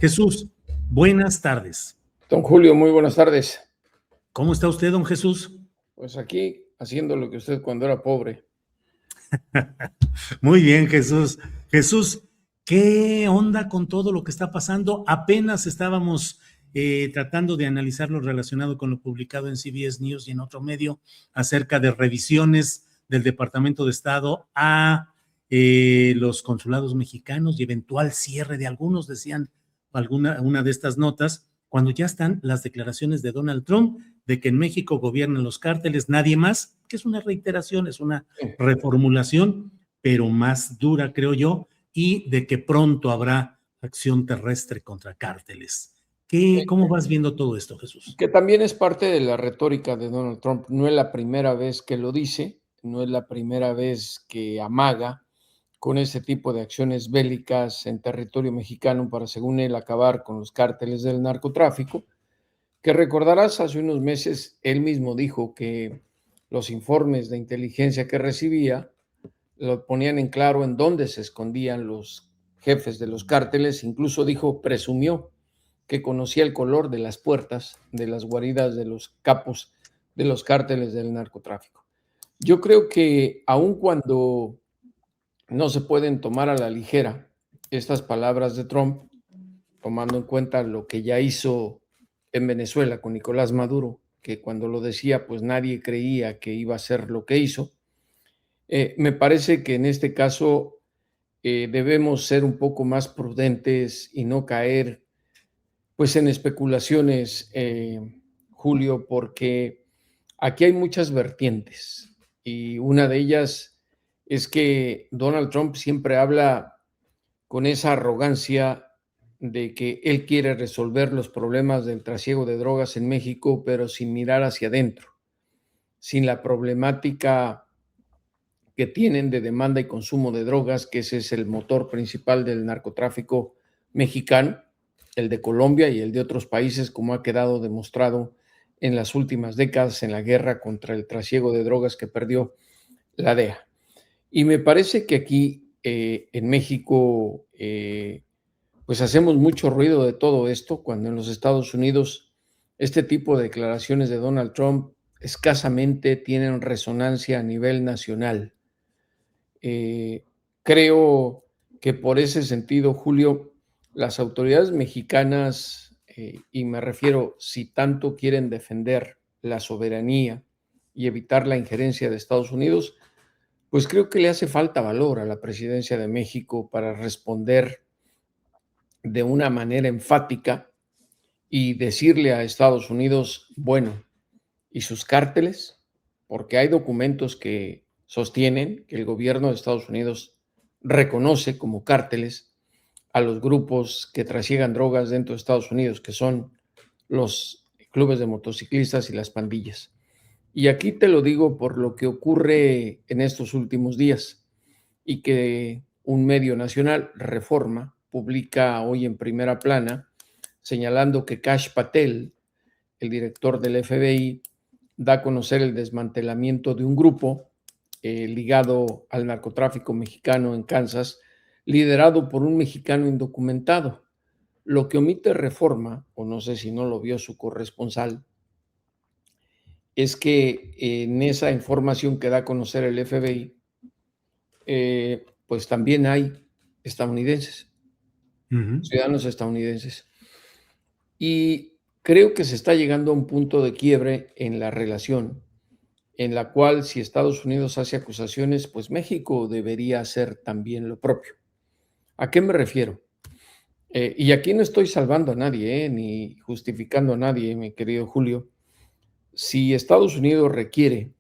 Jesús, buenas tardes. Don Julio, muy buenas tardes. ¿Cómo está usted, don Jesús? Pues aquí haciendo lo que usted cuando era pobre. Muy bien, Jesús. Jesús, ¿qué onda con todo lo que está pasando? Apenas estábamos tratando de analizar lo relacionado con lo publicado en CBS News y en otro medio acerca de revisiones del Departamento de Estado a los consulados mexicanos y eventual cierre de algunos, decían una de estas notas, cuando ya están las declaraciones de Donald Trump de que en México gobiernan los cárteles, nadie más, que es una reiteración, es una reformulación, pero más dura, creo yo, y de que pronto habrá acción terrestre contra cárteles. ¿Cómo vas viendo todo esto, Jesús? Que también es parte de la retórica de Donald Trump. No es la primera vez que lo dice, no es la primera vez que amaga con ese tipo de acciones bélicas en territorio mexicano para, según él, acabar con los cárteles del narcotráfico. Que recordarás, hace unos meses él mismo dijo que los informes de inteligencia que recibía lo ponían en claro en dónde se escondían los jefes de los cárteles. Incluso dijo, presumió que conocía el color de las puertas de las guaridas de los capos de los cárteles del narcotráfico. Yo creo que aun cuando no se pueden tomar a la ligera estas palabras de Trump, tomando en cuenta lo que ya hizo en Venezuela con Nicolás Maduro, que cuando lo decía, pues nadie creía que iba a ser lo que hizo. Me parece que en este caso debemos ser un poco más prudentes y no caer pues en especulaciones, Julio, porque aquí hay muchas vertientes y una de ellas es que Donald Trump siempre habla con esa arrogancia de que él quiere resolver los problemas del trasiego de drogas en México, pero sin mirar hacia adentro, sin la problemática que tienen de demanda y consumo de drogas, que ese es el motor principal del narcotráfico mexicano, el de Colombia y el de otros países, como ha quedado demostrado en las últimas décadas en la guerra contra el trasiego de drogas que perdió la DEA. Y me parece que aquí en México pues hacemos mucho ruido de todo esto, cuando en los Estados Unidos este tipo de declaraciones de Donald Trump escasamente tienen resonancia a nivel nacional. Creo que por ese sentido, Julio, las autoridades mexicanas, y me refiero, si tanto quieren defender la soberanía y evitar la injerencia de Estados Unidos, pues creo que le hace falta valor a la presidencia de México para responder de una manera enfática y decirle a Estados Unidos, bueno, ¿y sus cárteles? Porque hay documentos que sostienen que el gobierno de Estados Unidos reconoce como cárteles a los grupos que trasiegan drogas dentro de Estados Unidos, que son los clubes de motociclistas y las pandillas. Y aquí te lo digo por lo que ocurre en estos últimos días y que un medio nacional, Reforma, publica hoy en primera plana, señalando que Kash Patel, el director del FBI, da a conocer el desmantelamiento de un grupo ligado al narcotráfico mexicano en Kansas, liderado por un mexicano indocumentado. Lo que omite Reforma, o no sé si no lo vio su corresponsal, es que en esa información que da a conocer el FBI, pues también hay estadounidenses, ciudadanos estadounidenses. Y creo que se está llegando a un punto de quiebre en la relación, en la cual si Estados Unidos hace acusaciones, pues México debería hacer también lo propio. ¿A qué me refiero? Y aquí no estoy salvando a nadie, ni justificando a nadie, mi querido Julio. Si Estados Unidos requiere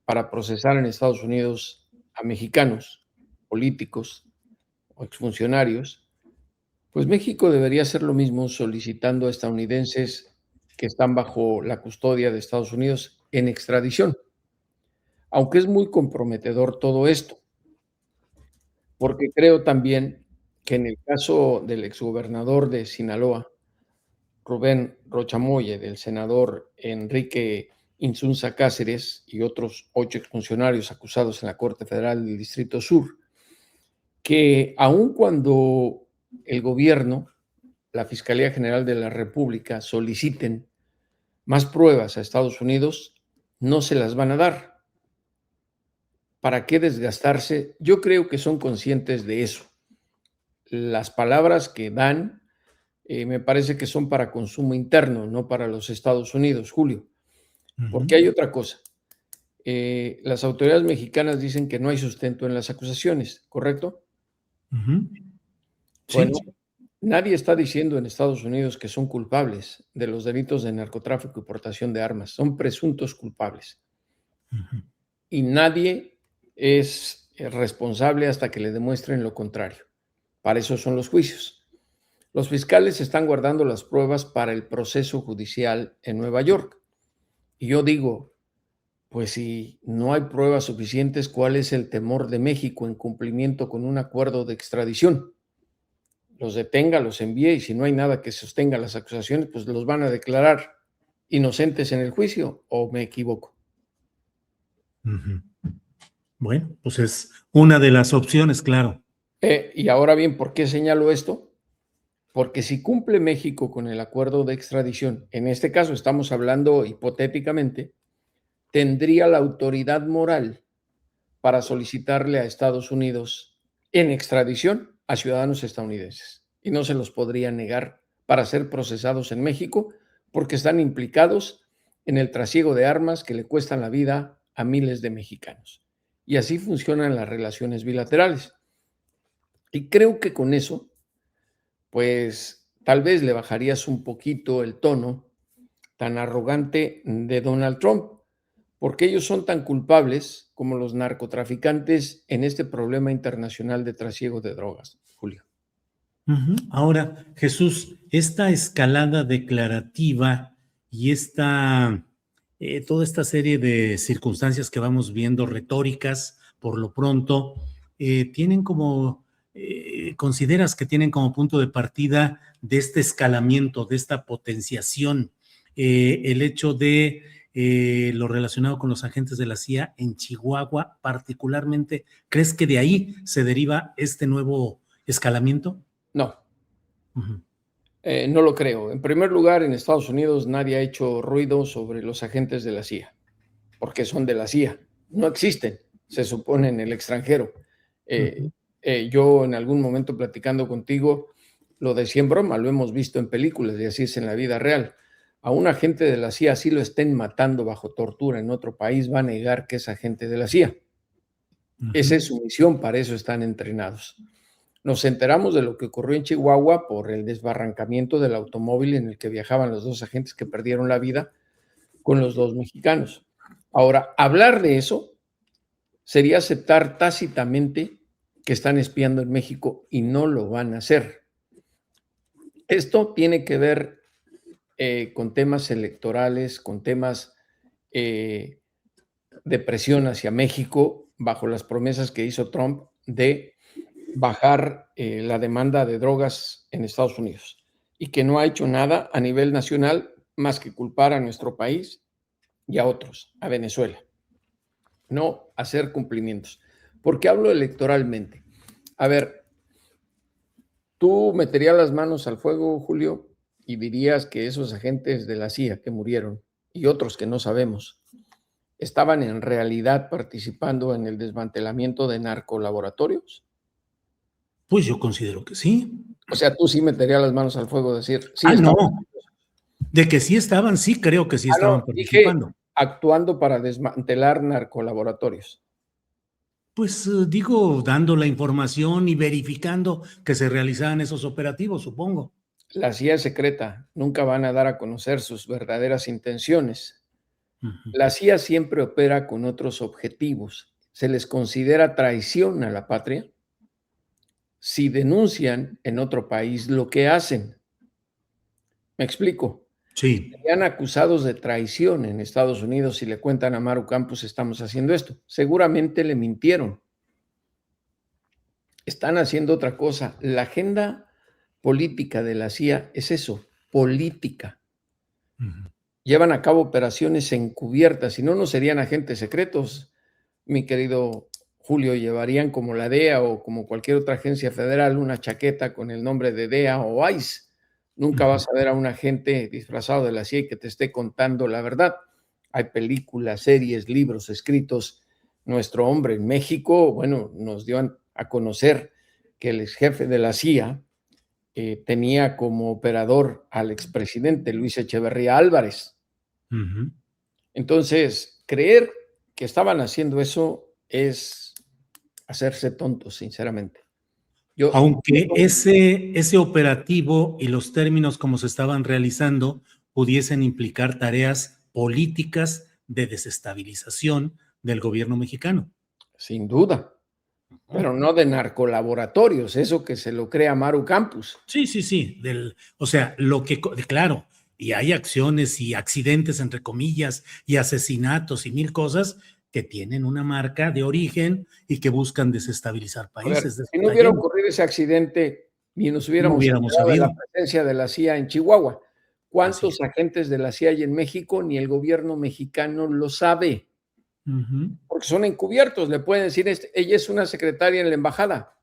para procesar en Estados Unidos a mexicanos, políticos o exfuncionarios, pues México debería hacer lo mismo solicitando a estadounidenses que están bajo la custodia de Estados Unidos en extradición. Aunque es muy comprometedor todo esto, porque creo también que en el caso del exgobernador de Sinaloa, Rubén Rochamoye, del senador Enrique Insunza Cáceres y otros 8 exfuncionarios acusados en la Corte Federal del Distrito Sur, que aun cuando el gobierno la Fiscalía General de la República soliciten más pruebas a Estados Unidos, no se las van a dar. ¿Para qué desgastarse? Yo creo que son conscientes de eso. Las palabras que dan me parece que son para consumo interno, no para los Estados Unidos, Julio. Porque hay otra cosa. Las autoridades mexicanas dicen que no hay sustento en las acusaciones, ¿correcto? Sí. Bueno, nadie está diciendo en Estados Unidos que son culpables de los delitos de narcotráfico y portación de armas. Son presuntos culpables. Y nadie es responsable hasta que le demuestren lo contrario. Para eso son los juicios. Los fiscales están guardando las pruebas para el proceso judicial en Nueva York. Y yo digo, pues si no hay pruebas suficientes, ¿cuál es el temor de México en cumplimiento con un acuerdo de extradición? Los detenga, los envíe y si no hay nada que sostenga las acusaciones, pues los van a declarar inocentes en el juicio, ¿o me equivoco? Bueno, pues es una de las opciones, claro. Y ahora bien, ¿por qué señalo esto? Porque si cumple México con el acuerdo de extradición, en este caso estamos hablando hipotéticamente, tendría la autoridad moral para solicitarle a Estados Unidos en extradición a ciudadanos estadounidenses y no se los podría negar para ser procesados en México porque están implicados en el trasiego de armas que le cuestan la vida a miles de mexicanos. Y así funcionan las relaciones bilaterales. Y creo que con eso, pues tal vez le bajarías un poquito el tono tan arrogante de Donald Trump, porque ellos son tan culpables como los narcotraficantes en este problema internacional de trasiego de drogas, Julio. Ahora, Jesús, esta escalada declarativa y toda esta serie de circunstancias que vamos viendo, retóricas, por lo pronto, tienen consideras que tienen como punto de partida de este escalamiento, de esta potenciación, el hecho de lo relacionado con los agentes de la CIA en Chihuahua, particularmente, ¿crees que de ahí se deriva este nuevo escalamiento? No, no lo creo. En primer lugar, en Estados Unidos nadie ha hecho ruido sobre los agentes de la CIA, porque son de la CIA. No existen, se supone, en el extranjero. Yo en algún momento platicando contigo, lo decía en broma, lo hemos visto en películas y así es en la vida real. A un agente de la CIA, si lo estén matando bajo tortura en otro país, va a negar que es agente de la CIA. Esa es su misión, para eso están entrenados. Nos enteramos de lo que ocurrió en Chihuahua por el desbarrancamiento del automóvil en el que viajaban los dos agentes que perdieron la vida con los dos mexicanos. Ahora, hablar de eso sería aceptar tácitamente que están espiando en México y no lo van a hacer. Esto tiene que ver con temas electorales, con temas de presión hacia México bajo las promesas que hizo Trump de bajar la demanda de drogas en Estados Unidos y que no ha hecho nada a nivel nacional más que culpar a nuestro país y a otros, a Venezuela, no hacer cumplimientos. ¿Por qué hablo electoralmente? A ver, tú meterías las manos al fuego, Julio, y dirías que esos agentes de la CIA que murieron y otros que no sabemos estaban en realidad participando en el desmantelamiento de narcolaboratorios. Pues yo considero que sí. O sea, tú sí meterías las manos al fuego, decir, sí, No. De que sí estaban, sí creo que sí estaban participando. Dije, actuando para desmantelar narcolaboratorios. Pues digo, dando la información y verificando que se realizaban esos operativos, supongo. La CIA es secreta, nunca van a dar a conocer sus verdaderas intenciones. La CIA siempre opera con otros objetivos. Se les considera traición a la patria si denuncian en otro país lo que hacen. ¿Me explico? Sí. Serían acusados de traición en Estados Unidos si le cuentan a Maru Campos estamos haciendo esto. Seguramente le mintieron. Están haciendo otra cosa. La agenda política de la CIA es eso, política. Llevan a cabo operaciones encubiertas, si no, no serían agentes secretos, mi querido Julio. Llevarían como la DEA o como cualquier otra agencia federal una chaqueta con el nombre de DEA o ICE Nunca vas a ver a un agente disfrazado de la CIA que te esté contando la verdad. Hay películas, series, libros escritos. Nuestro hombre en México, bueno, nos dio a conocer que el ex jefe de la CIA tenía como operador al expresidente Luis Echeverría Álvarez. Ujú. Entonces, creer que estaban haciendo eso es hacerse tontos, sinceramente. Yo Aunque ese operativo y los términos como se estaban realizando pudiesen implicar tareas políticas de desestabilización del gobierno mexicano. sin duda, pero no de narcolaboratorios, eso que se lo crea Maru Campus. Sí, sí, sí, o sea, claro, y hay acciones y accidentes, entre comillas, y asesinatos y mil cosas que tienen una marca de origen y que buscan desestabilizar A ver, países. De eso si no está hubiera lleno. ocurrido ese accidente y nos No hubiéramos hubiéramos enterado de la sabido. presencia de la CIA en Chihuahua, Así ¿cuántos es. agentes de la CIA hay en México? Ni el gobierno mexicano lo sabe, Ujú. porque son encubiertos. Le pueden decir, ella es una secretaria en la embajada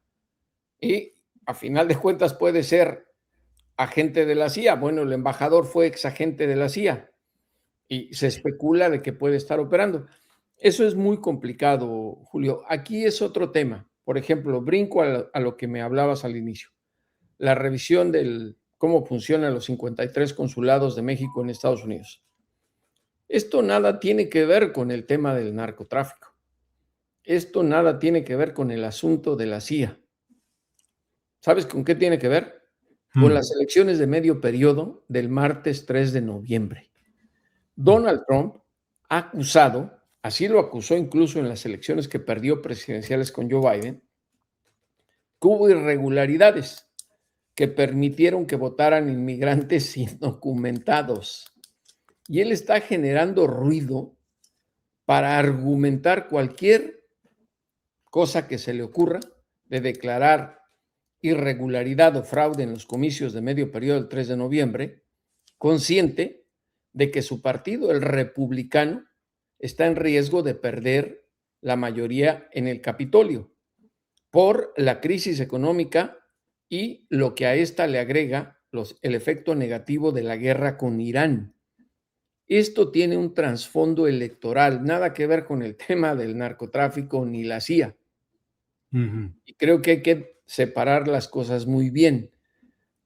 y a final de cuentas puede ser agente de la CIA. Bueno, el embajador fue ex agente de la CIA y se Sí. especula de que puede estar operando. Eso es muy complicado, Julio. Aquí es otro tema. Por ejemplo, brinco a lo que me hablabas al inicio, la revisión del cómo funcionan los 53 consulados de México en Estados Unidos. Esto nada tiene que ver con el tema del narcotráfico. Esto nada tiene que ver con el asunto de la CIA. ¿Sabes con qué tiene que ver? Con Mm. las elecciones de medio periodo del martes 3 de noviembre. Donald Trump ha acusado, así lo acusó incluso en las elecciones que perdió presidenciales con Joe Biden, que hubo irregularidades que permitieron que votaran inmigrantes indocumentados. Y él está generando ruido para argumentar cualquier cosa que se le ocurra de declarar irregularidad o fraude en los comicios de medio periodo del 3 de noviembre, consciente de que su partido, el republicano, está en riesgo de perder la mayoría en el Capitolio por la crisis económica y lo que a esta le agrega el efecto negativo de la guerra con Irán. Esto tiene un trasfondo electoral, nada que ver con el tema del narcotráfico ni la CIA. Ujú. Y creo que hay que separar las cosas muy bien.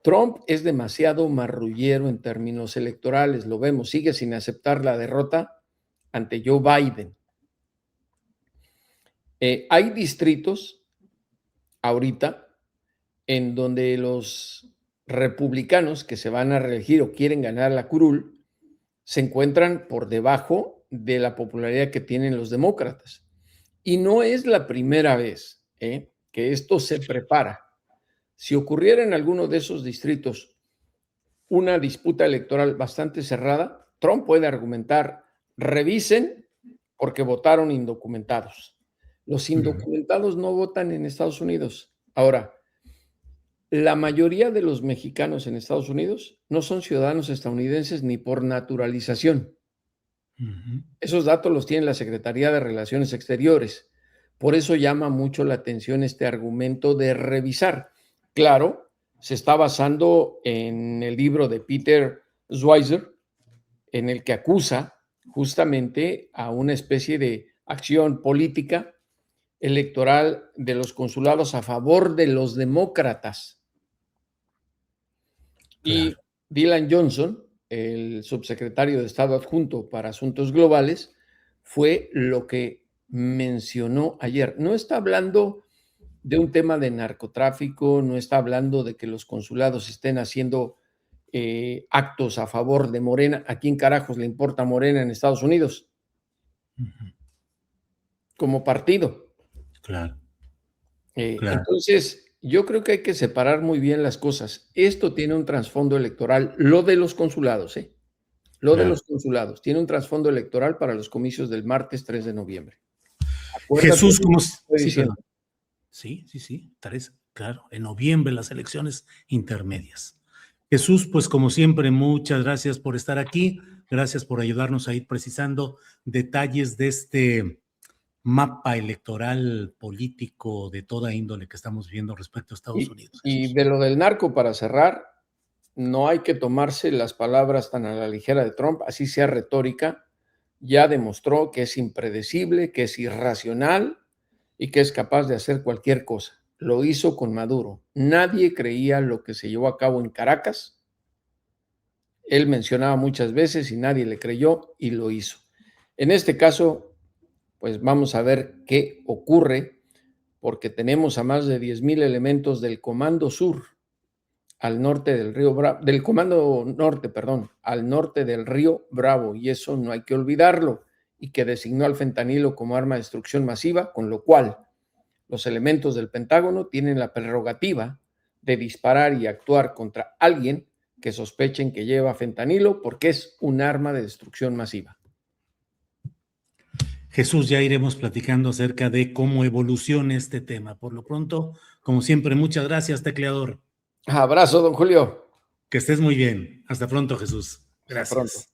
Trump es demasiado marrullero en términos electorales, lo vemos, sigue sin aceptar la derrota ante Joe Biden. Hay distritos ahorita en donde los republicanos que se van a reelegir o quieren ganar la curul se encuentran por debajo de la popularidad que tienen los demócratas. Y no es la primera vez que esto se prepara. Si ocurriera en alguno de esos distritos una disputa electoral bastante cerrada, Trump puede argumentar, revisen porque votaron indocumentados. Los Ujú. indocumentados no votan en Estados Unidos. Ahora, la mayoría de los mexicanos en Estados Unidos no son ciudadanos estadounidenses ni por naturalización. Ujú. Esos datos los tiene la Secretaría de Relaciones Exteriores. Por eso llama mucho la atención este argumento de revisar. Claro, se está basando en el libro de Peter Schweizer, en el que acusa justamente a una especie de acción política electoral de los consulados a favor de los demócratas. Y Claro. Dylan Johnson, el subsecretario de Estado adjunto para Asuntos Globales, fue lo que mencionó ayer. No está hablando de un tema de narcotráfico, no está hablando de que los consulados estén haciendo actos a favor de Morena. ¿A quién carajos le importa Morena en Estados Unidos Ujú. como partido? Claro, claro, Entonces, yo creo que hay que separar muy bien las cosas. Esto tiene un trasfondo electoral, lo de los consulados, ¿eh? Lo de claro. los consulados tiene un trasfondo electoral para los comicios del martes 3 de noviembre. Acuérdate Jesús, de lo como, que estoy sí, diciendo. perdón. Sí, sí, sí, claro, en noviembre las elecciones intermedias. Jesús, pues como siempre, muchas gracias por estar aquí, gracias por ayudarnos a ir precisando detalles de este mapa electoral político de toda índole que estamos viendo respecto a Estados Y, Unidos, y Jesús. de lo del narco, para cerrar, no hay que tomarse las palabras tan a la ligera de Trump, así sea retórica. Ya demostró que es impredecible, que es irracional y que es capaz de hacer cualquier cosa. Lo hizo con Maduro. Nadie creía lo que se llevó a cabo en Caracas. Él mencionaba muchas veces y nadie le creyó y lo hizo. En este caso, pues vamos a ver qué ocurre, porque tenemos a más de 10,000 elementos del Comando Sur al norte del río Bravo, del Comando Norte, perdón, al norte del río Bravo, y eso no hay que olvidarlo, y que designó al fentanilo como arma de destrucción masiva, con lo cual los elementos del Pentágono tienen la prerrogativa de disparar y actuar contra alguien que sospechen que lleva fentanilo, porque es un arma de destrucción masiva. Jesús, ya iremos platicando acerca de cómo evoluciona este tema. Por lo pronto, como siempre, muchas gracias, tecleador. Abrazo, don Julio. Que estés muy bien. Hasta pronto, Jesús. Hasta pronto. Gracias.